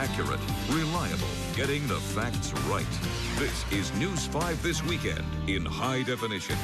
accurate, reliable, getting the facts right. This is News 5 This Weekend in high definition.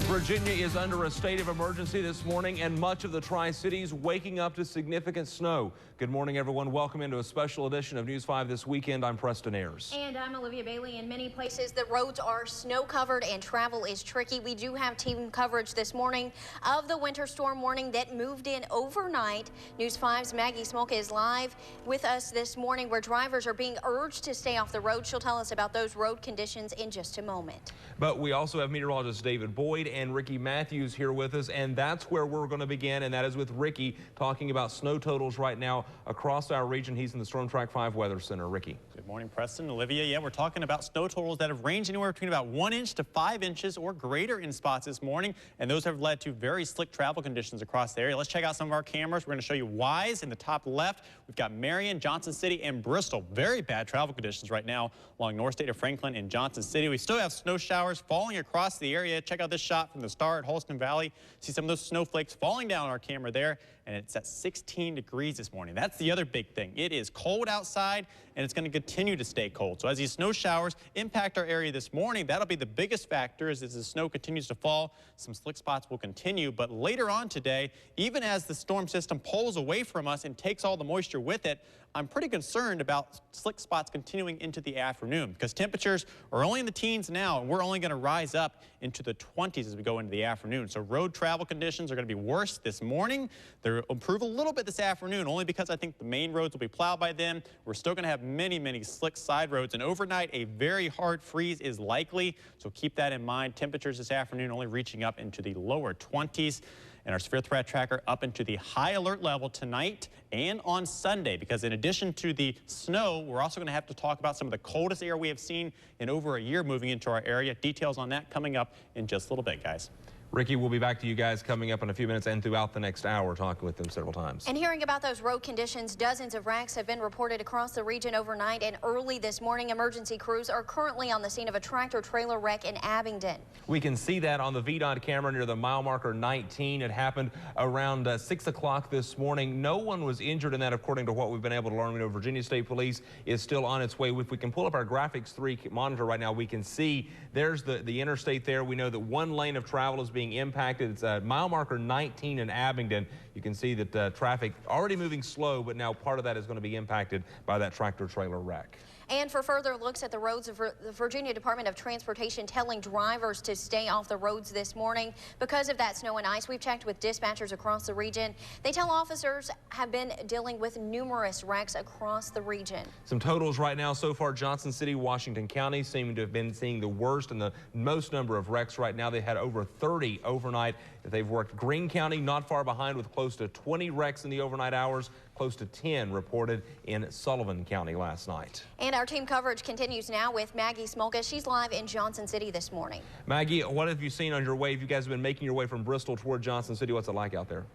Virginia is under a state of emergency this morning, and much of the Tri-Cities waking up to significant snow. Good morning, everyone. Welcome into a special edition of News 5 This Weekend. I'm Preston Ayers. And I'm Olivia Bailey. In many places, the roads are snow-covered and travel is tricky. We do have team coverage this morning of the winter storm warning that moved in overnight. News 5's Maggie Smolka is live with us this morning, where drivers are being urged to stay off the road. She'll tell us about those road conditions in just a moment. But we also have meteorologist David Boyd and Ricky Matthews here with us, and that's where we're going to begin, and that is with Ricky talking about snow totals right now across our region. He's in the Storm Track 5 Weather Center. Ricky. Good morning, Preston, Olivia. Yeah, we're talking about snow totals that have ranged anywhere between about 1 inch to 5 inches or greater in spots this morning, and those have led to very slick travel conditions across the area. Let's check out some of our cameras. We're going to show you Wise in the top left. We've got Marion, Johnson City, and Bristol. Very bad travel conditions right now along North State of Franklin and Johnson City. We still have snow showers falling across the area. Check out this shot from the Star at Holston Valley. See some of those snowflakes falling down on our camera there, and it's at 16 degrees this morning. That's the other big thing. It is cold outside, and it's going to continue to stay cold. So as these snow showers impact our area this morning, that'll be the biggest factor as the snow continues to fall. Some slick spots will continue, but later on today, even as the storm system pulls away from us and takes all the moisture with it, I'm pretty concerned about slick spots continuing into the afternoon, because temperatures are only in the teens now, and we're only going to rise up into the 20s as we go into the afternoon. So road travel conditions are going to be worse this morning. They'll improve a little bit this afternoon, only because I think the main roads will be plowed by then. We're still going to have many, many slick side roads, and overnight a very hard freeze is likely. So keep that in mind. Temperatures this afternoon only reaching up into the lower 20s. And our severe threat tracker up into the high alert level tonight and on Sunday, because in addition to the snow, we're also going to have to talk about some of the coldest air we have seen in over a year moving into our area. Details on that coming up in just a little bit, guys. Ricky, we'll be back to you guys coming up in a few minutes and throughout the next hour, talking with them several times. And hearing about those road conditions, dozens of wrecks have been reported across the region overnight and early this morning. Emergency crews are currently on the scene of a tractor-trailer wreck in Abingdon. We can see that on the VDOT camera near the mile marker 19. It happened around 6 o'clock this morning. No one was injured in that, according to what we've been able to learn. We know Virginia State Police is still on its way. If we can pull up our graphics 3 monitor right now, we can see there's the interstate there. We know that one lane of travel is being impacted. It's mile marker 19 in Abingdon. You can see that traffic already moving slow, but now part of that is going to be impacted by that tractor-trailer wreck. And for further looks at the roads, the Virginia Department of Transportation telling drivers to stay off the roads this morning because of that snow and ice. We've checked with dispatchers across the region. They tell officers have been dealing with numerous wrecks across the region. Some totals right now so far: Johnson City, Washington County seem to have been seeing the worst and the most number of wrecks right now. They had over 30 overnight that they've worked. Greene County not far behind with close to 20 wrecks in the overnight hours. Close to 10 reported in Sullivan County last night. And our team coverage continues now with Maggie Smolka. She's live in Johnson City this morning. Maggie, what have you seen on your way? If you guys have been making your way from Bristol toward Johnson City, what's it like out there?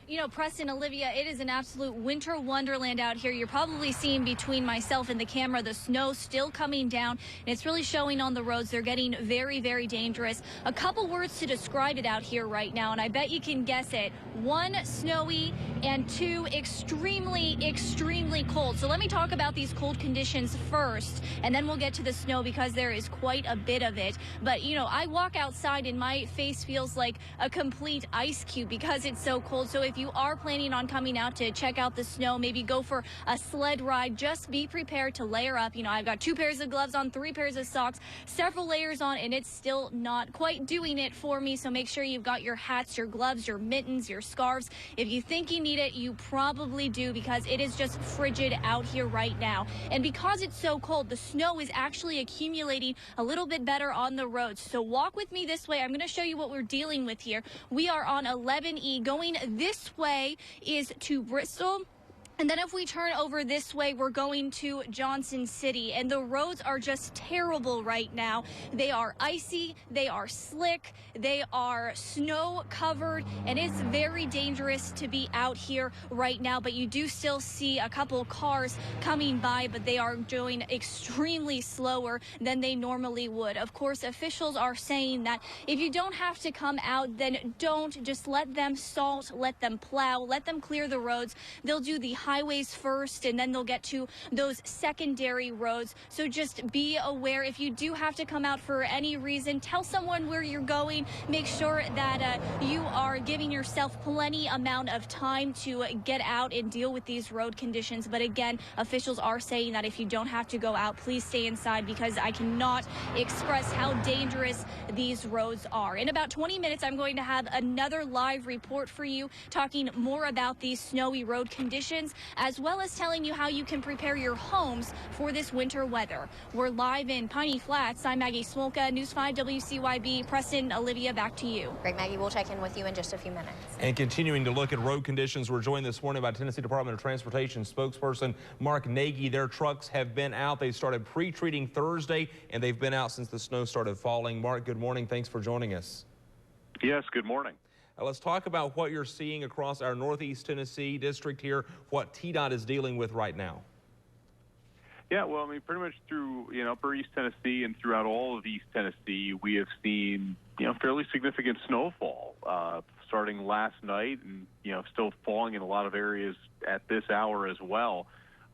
You know, Preston, Olivia, it is an absolute winter wonderland out here. You're probably seeing between myself and the camera the snow still coming down, and it's really showing on the roads. They're getting very, very dangerous. A couple words to describe it out here right now, and I bet you can guess it. 1, snowy, and 2, extremely, extremely cold. So let me talk about these cold conditions first, and then we'll get to the snow because there is quite a bit of it. But, you know, I walk outside and my face feels like a complete ice cube because it's so cold. So if you are planning on coming out to check out the snow, maybe go for a sled ride, just be prepared to layer up. You know, I've got 2 pairs of gloves on, 3 pairs of socks, several layers on, and it's still not quite doing it for me. So make sure you've got your hats, your gloves, your mittens, your scarves. If you think you need it, you probably do, because it is just frigid out here right now. And because it's so cold, the snow is actually accumulating a little bit better on the roads. So walk with me this way. I'm going to show you what we're dealing with here. We are on 11E. Going this way is to Bristol. And then if we turn over this way, we're going to Johnson City, and the roads are just terrible right now. They are icy, they are slick, they are snow covered, and it's very dangerous to be out here right now. But you do still see a couple cars coming by, but they are going extremely slower than they normally would. Of course, officials are saying that if you don't have to come out, then don't. Just let them salt, let them plow, let them clear the roads. They'll do the highways first, and then they'll get to those secondary roads. So just be aware. If you do have to come out for any reason, tell someone where you're going. Make sure that you are giving yourself plenty amount of time to get out and deal with these road conditions. But again, officials are saying that if you don't have to go out, please stay inside, because I cannot express how dangerous these roads are. In about 20 minutes, I'm going to have another live report for you, talking more about these snowy road conditions, as well as telling you how you can prepare your homes for this winter weather. We're live in Piney Flats. I'm Maggie Smolka, News 5 WCYB. Preston, Olivia, back to you. Great, Maggie. We'll check in with you in just a few minutes. And continuing to look at road conditions, we're joined this morning by Tennessee Department of Transportation spokesperson Mark Nagy. Their trucks have been out. They started pre-treating Thursday, and they've been out since the snow started falling. Mark, good morning. Thanks for joining us. Yes, good morning. Let's talk about what you're seeing across our Northeast Tennessee district here, what TDOT is dealing with right now. Yeah, well, I mean, pretty much through, Upper East Tennessee and throughout all of East Tennessee, we have seen, fairly significant snowfall starting last night and, still falling in a lot of areas at this hour as well.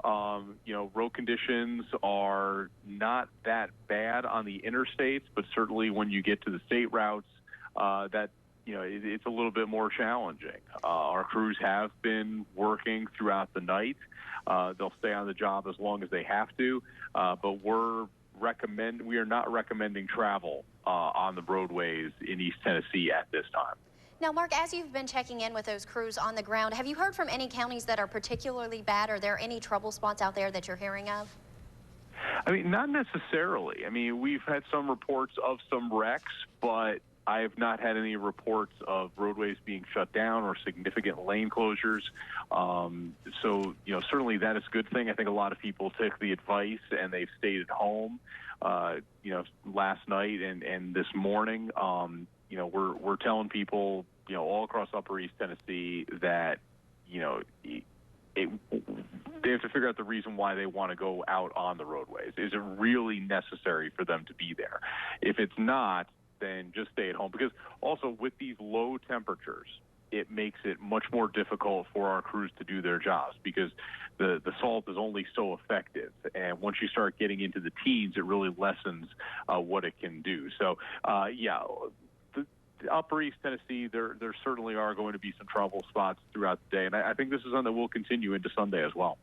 Road conditions are not that bad on the interstates, but certainly when you get to the state routes, it's a little bit more challenging. Our crews have been working throughout the night. They'll stay on the job as long as they have to, but we are not recommending travel on the roadways in East Tennessee at this time. Now, Mark, as you've been checking in with those crews on the ground, have you heard from any counties that are particularly bad? Are there any trouble spots out there that you're hearing of? I mean, not necessarily. I mean, we've had some reports of some wrecks, but I have not had any reports of roadways being shut down or significant lane closures. So, certainly that is a good thing. I think a lot of people took the advice and they've stayed at home, last night and this morning. We're telling people, all across Upper East Tennessee that, they have to figure out the reason why they want to go out on the roadways. Is it really necessary for them to be there? If it's not, then just stay at home, because also with these low temperatures, it makes it much more difficult for our crews to do their jobs, because the salt is only so effective, and once you start getting into the teens, it really lessens what it can do. So the Upper East Tennessee, there certainly are going to be some trouble spots throughout the day, and I think this is something that will continue into Sunday as well.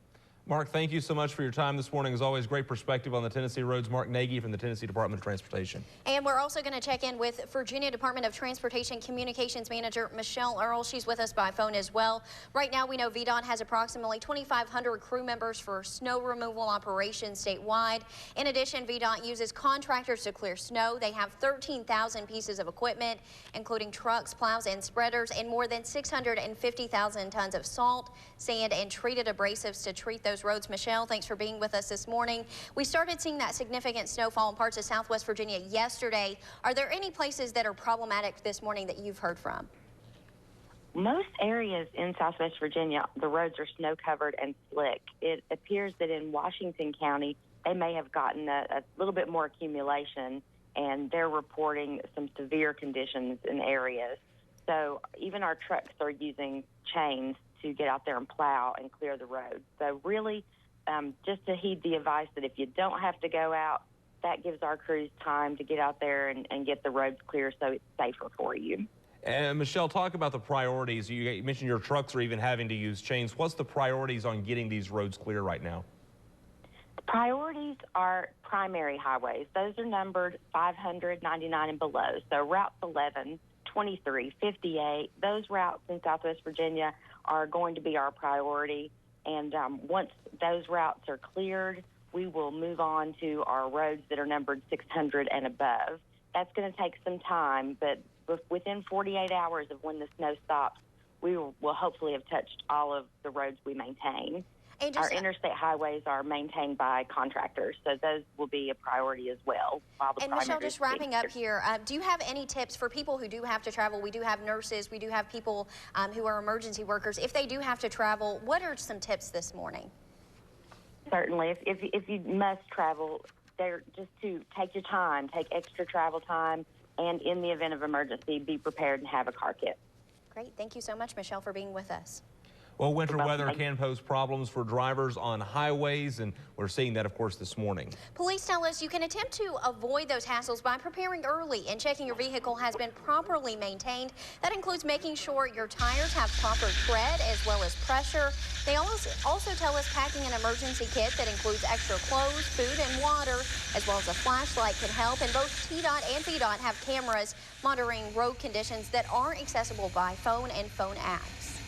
Mark, thank you so much for your time this morning. As always, great perspective on the Tennessee roads. Mark Nagy from the Tennessee Department of Transportation. And we're also going to check in with Virginia Department of Transportation Communications Manager Michelle Earl. She's with us by phone as well. Right now, we know VDOT has approximately 2,500 crew members for snow removal operations statewide. In addition, VDOT uses contractors to clear snow. They have 13,000 pieces of equipment, including trucks, plows, and spreaders, and more than 650,000 tons of salt, sand, and treated abrasives to treat those roads. Michelle, thanks for being with us this morning. We started seeing that significant snowfall in parts of Southwest Virginia yesterday. Are there any places that are problematic this morning that you've heard from? Most areas in Southwest Virginia, the roads are snow covered and slick. It appears that in Washington County, they may have gotten a little bit more accumulation, and they're reporting some severe conditions in areas. So even our trucks are using chains to get out there and plow and clear the road. So really, just to heed the advice that if you don't have to go out, that gives our crews time to get out there and get the roads clear so it's safer for you. And Michelle, talk about the priorities. You mentioned your trucks are even having to use chains. What's the priorities on getting these roads clear right now? The priorities are primary highways. Those are numbered 500, 99, and below. So routes 11, 23, 58, those routes in Southwest Virginia are going to be our priority. And once those routes are cleared, we will move on to our roads that are numbered 600 and above. That's going to take some time, but within 48 hours of when the snow stops, we will hopefully have touched all of the roads we maintain. Our interstate highways are maintained by contractors, so those will be a priority as well. And Michelle, just wrapping up here, do you have any tips for people who do have to travel? We do have nurses, we do have people who are emergency workers. If they do have to travel, what are some tips this morning? Certainly. If you must travel, just to take your time, take extra travel time, and in the event of emergency, be prepared and have a car kit. Great. Thank you so much, Michelle, for being with us. Well, winter weather can pose problems for drivers on highways, and we're seeing that, of course, this morning. Police tell us you can attempt to avoid those hassles by preparing early and checking your vehicle has been properly maintained. That includes making sure your tires have proper tread as well as pressure. They also tell us packing an emergency kit that includes extra clothes, food, and water, as well as a flashlight can help. And both TDOT and VDOT have cameras monitoring road conditions that are accessible by phone and phone apps.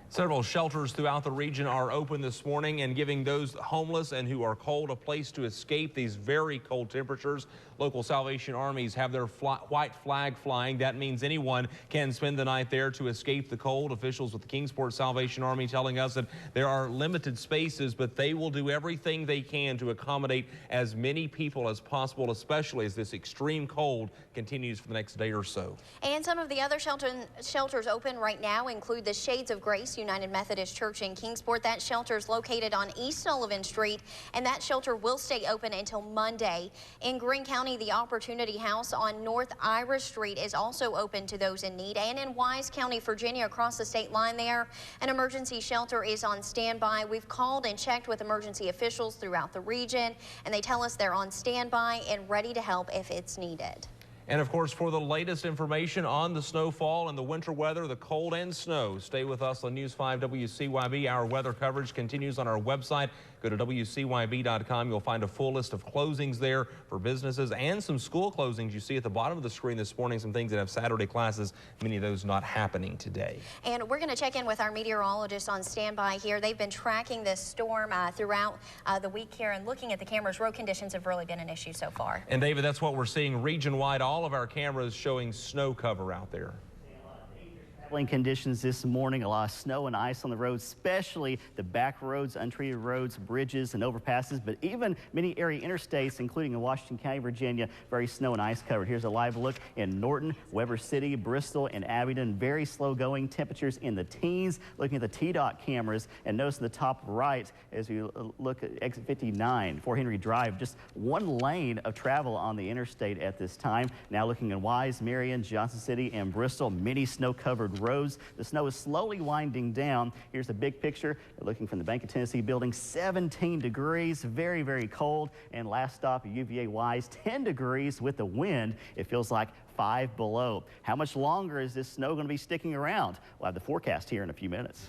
Several shelters throughout the region are open this morning and giving those homeless and who are cold a place to escape these very cold temperatures. Local Salvation Armies have their white flag flying. That means anyone can spend the night there to escape the cold. Officials with the Kingsport Salvation Army telling us that there are limited spaces, but they will do everything they can to accommodate as many people as possible, especially as this extreme cold continues for the next day or so. And some of the other shelters open right now include the Shades of Grace United Methodist Church in Kingsport. That shelter is located on East Sullivan Street, and that shelter will stay open until Monday. In Greene County, the Opportunity House on North Irish Street is also open to those in need. And in Wise County, Virginia, across the state line there, an emergency shelter is on standby. We've called and checked with emergency officials throughout the region, and they tell us they're on standby and ready to help if it's needed. And of course, for the latest information on the snowfall and the winter weather, the cold and snow, stay with us on News 5 WCYB. Our weather coverage continues on our website. Go to WCYB.com. You'll find a full list of closings there for businesses and some school closings. You see at the bottom of the screen this morning some things that have Saturday classes, many of those not happening today. And we're going to check in with our meteorologists on standby here. They've been tracking this storm throughout the week here, and looking at the cameras, road conditions have really been an issue so far. And David, that's what we're seeing region-wide. All of our cameras showing snow cover out there. Conditions this morning, a lot of snow and ice on the roads, especially the back roads, untreated roads, bridges, and overpasses, but even many area interstates, including in Washington County, Virginia, very snow and ice covered. Here's a live look in Norton, Weber City, Bristol, and Abingdon. Very slow going, temperatures in the teens. Looking at the TDOT cameras, and notice in the top right as we look at exit 59, Fort Henry Drive, just one lane of travel on the interstate at this time. Now looking in Wise, Marion, Johnson City, and Bristol, many snow-covered roads. The snow is slowly winding down. Here's a big picture looking from the Bank of Tennessee building. 17 degrees, very, very cold. And last stop, UVA Wise, 10 degrees with the wind. It feels like 5 below. How much longer is this snow going to be sticking around? We'll have the forecast here in a few minutes.